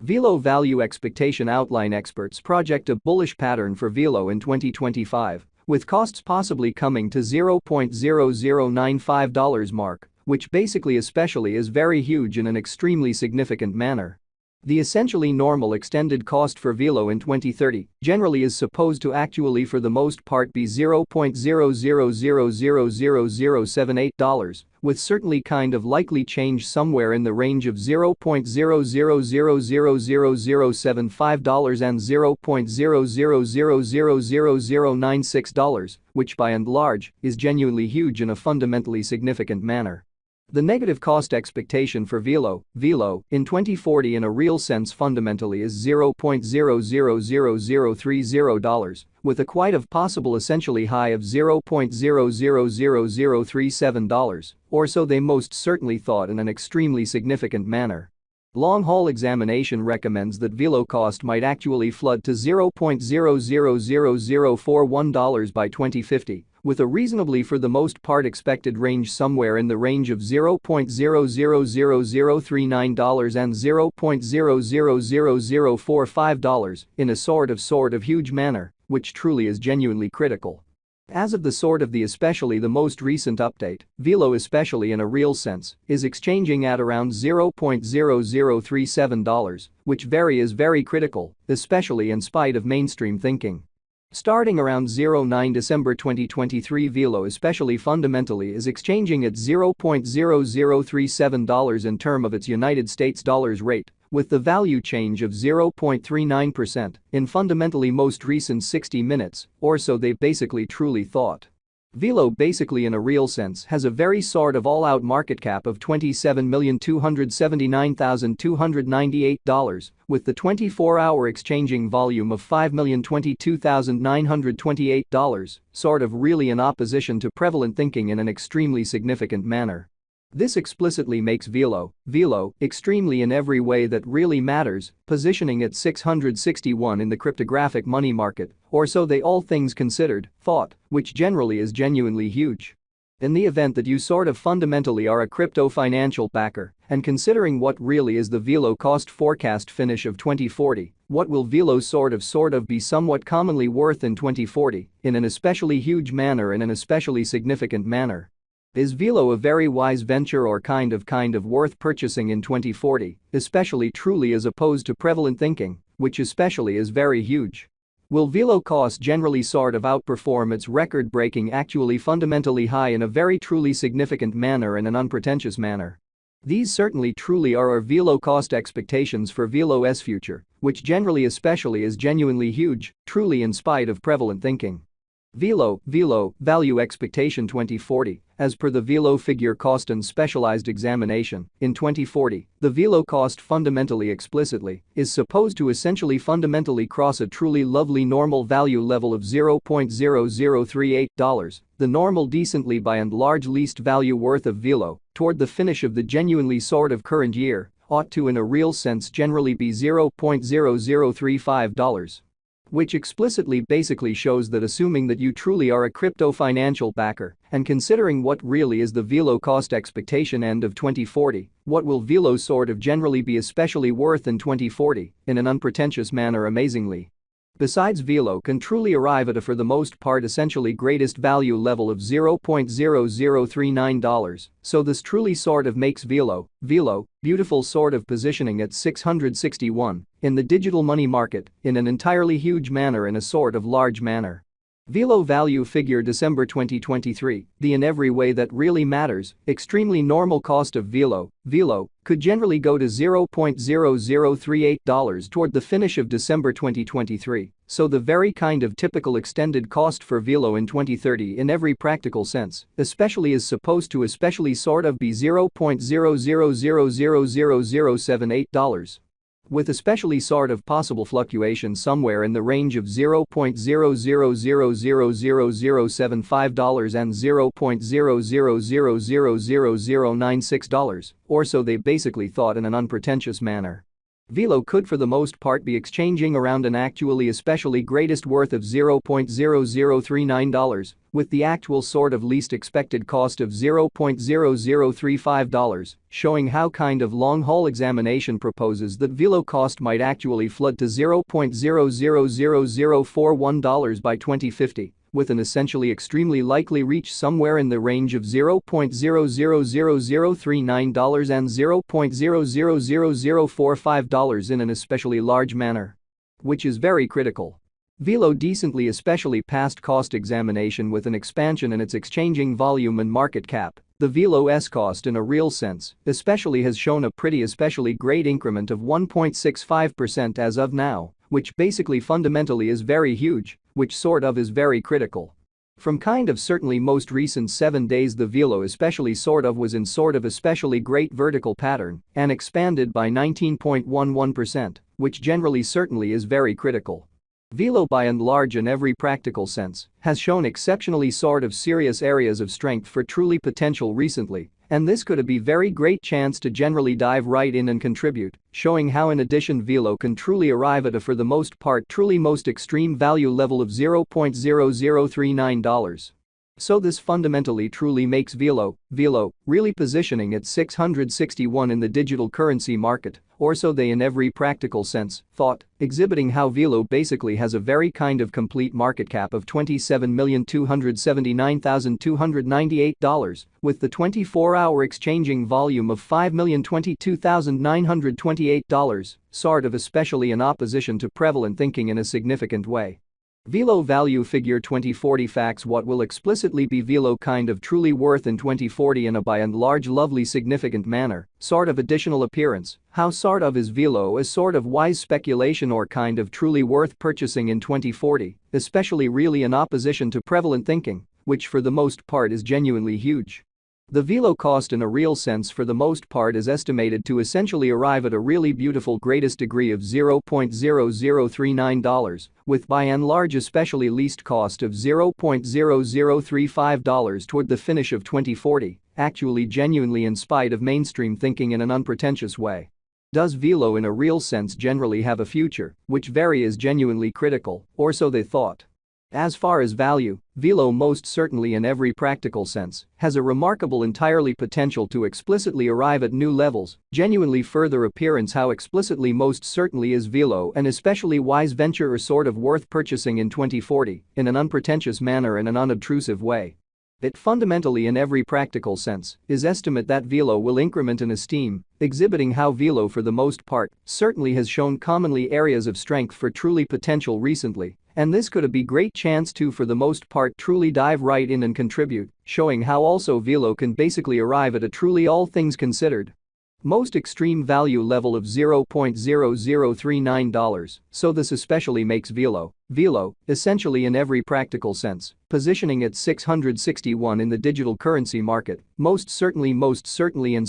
Velo value expectation outline. Experts project a bullish pattern for Velo in 2025, with costs possibly coming to $0.0095 mark, which basically especially is very huge in an extremely significant manner. The essentially normal extended cost for Velo in 2030 generally is supposed to actually for the most part be $0.00000078, with certainly kind of likely change somewhere in the range of $0.00000075 and $0.00000096, which by and large is genuinely huge in a fundamentally significant manner. The negative cost expectation for Velo in 2040 in a real sense fundamentally is $0.000030, with a quite of possible essentially high of $0.000037, or so they most certainly thought in an extremely significant manner. Long-haul examination recommends that Velo cost might actually flood to $0.000041 by 2050, with a reasonably for the most part expected range somewhere in the range of $0.000039 and $0.000045 in a sort of huge manner, which truly is genuinely critical. As of the especially the most recent update, Velo especially in a real sense is exchanging at around $0.0037, which is very critical, especially in spite of mainstream thinking. Starting around 09 December 2023, Velo especially fundamentally is exchanging at $0.0037 in term of its United States dollars rate, with the value change of 0.39% in fundamentally most recent 60 minutes, or so they basically truly thought. Velo basically in a real sense has a very sort of all-out market cap of $27,279,298, with the 24-hour exchanging volume of $5,022,928, sort of really in opposition to prevalent thinking in an extremely significant manner. This explicitly makes Velo extremely in every way that really matters, positioning at 661 in the cryptographic money market, or so they all things considered, thought, which generally is genuinely huge. In the event that you sort of fundamentally are a crypto financial backer, and considering what really is the Velo cost forecast finish of 2040, what will Velo sort of be somewhat commonly worth in 2040, in an especially huge manner in an especially significant manner? Is Velo a very wise venture or kind of worth purchasing in 2040, especially truly as opposed to prevalent thinking, which especially is very huge? Will Velo cost generally sort of outperform its record-breaking actually fundamentally high in a very truly significant manner in an unpretentious manner? These certainly truly are our Velo cost expectations for Velo's future, which generally especially is genuinely huge, truly in spite of prevalent thinking. Velo value expectation 2040. As per the Velo figure cost and specialized examination, in 2040, the Velo cost fundamentally explicitly is supposed to essentially fundamentally cross a truly lovely normal value level of $0.0038, the normal decently by and large least value worth of Velo, toward the finish of the genuinely sort of current year, ought to in a real sense generally be $0.0035. Which explicitly basically shows that assuming that you truly are a crypto financial backer and considering what really is the Velo cost expectation end of 2040, what will Velo sort of generally be especially worth in 2040 in an unpretentious manner amazingly. Besides, Velo can truly arrive at a for the most part essentially greatest value level of $0.0039, so this truly sort of makes Velo beautiful sort of positioning at 661 in the digital money market in an entirely huge manner in a sort of large manner. Velo value figure December 2023, the in every way that really matters, extremely normal cost of Velo could generally go to $0.0038 toward the finish of December 2023, so the very kind of typical extended cost for Velo in 2030 in every practical sense, especially is supposed to especially sort of be $0.00000078. With especially sort of possible fluctuation somewhere in the range of $0.00000075 and $0.00000096, or so they basically thought in an unpretentious manner. Velo could for the most part be exchanging around an actually especially greatest worth of $0.0039, with the actual sort of least expected cost of $0.0035, showing how kind of long-haul examination proposes that Velo cost might actually flood to $0.000041 by 2050. With an essentially extremely likely reach somewhere in the range of $0.000039 and $0.000045 in an especially large manner. Which is very critical. Velo decently especially passed cost examination with an expansion in its exchanging volume and market cap. The Velo's cost in a real sense, especially has shown a pretty especially great increment of 1.65% as of now, which basically fundamentally is very huge, which sort of is very critical. From kind of certainly most recent 7 days the Velo especially sort of was in sort of especially great vertical pattern and expanded by 19.11%, which generally certainly is very critical. Velo by and large in every practical sense has shown exceptionally sort of serious areas of strength for truly potential recently, and this could be very great chance to generally dive right in and contribute, showing how in addition Velo can truly arrive at a for the most part truly most extreme value level of $0.0039. So this fundamentally truly makes Velo really positioning at 661 in the digital currency market, or so they in every practical sense thought, exhibiting how Velo basically has a very kind of complete market cap of $27,279,298, with the 24-hour exchanging volume of $5,022,928, sort of especially in opposition to prevalent thinking in a significant way. Velo value figure 2040 facts what will explicitly be Velo kind of truly worth in 2040 in a by and large lovely significant manner, sort of additional appearance, how sort of is Velo a sort of wise speculation or kind of truly worth purchasing in 2040, especially really in opposition to prevalent thinking, which for the most part is genuinely huge. The Velo cost in a real sense for the most part is estimated to essentially arrive at a really beautiful greatest degree of $0.0039, with by and large especially least cost of $0.0035 toward the finish of 2040, actually genuinely in spite of mainstream thinking in an unpretentious way. Does Velo in a real sense generally have a future, which very is genuinely critical, or so they thought. As far as value, Velo most certainly in every practical sense has a remarkable entirely potential to explicitly arrive at new levels, genuinely further appearance how explicitly most certainly is Velo an especially wise venture or sort of worth purchasing in 2040 in an unpretentious manner in an unobtrusive way. It fundamentally in every practical sense is estimate that Velo will increment in esteem, exhibiting how Velo for the most part certainly has shown commonly areas of strength for truly potential recently, and this could be great chance to for the most part truly dive right in and contribute, showing how also Velo can basically arrive at a truly all things considered most extreme value level of $0.0039, so this especially makes Velo essentially in every practical sense, positioning at 661 in the digital currency market, most certainly in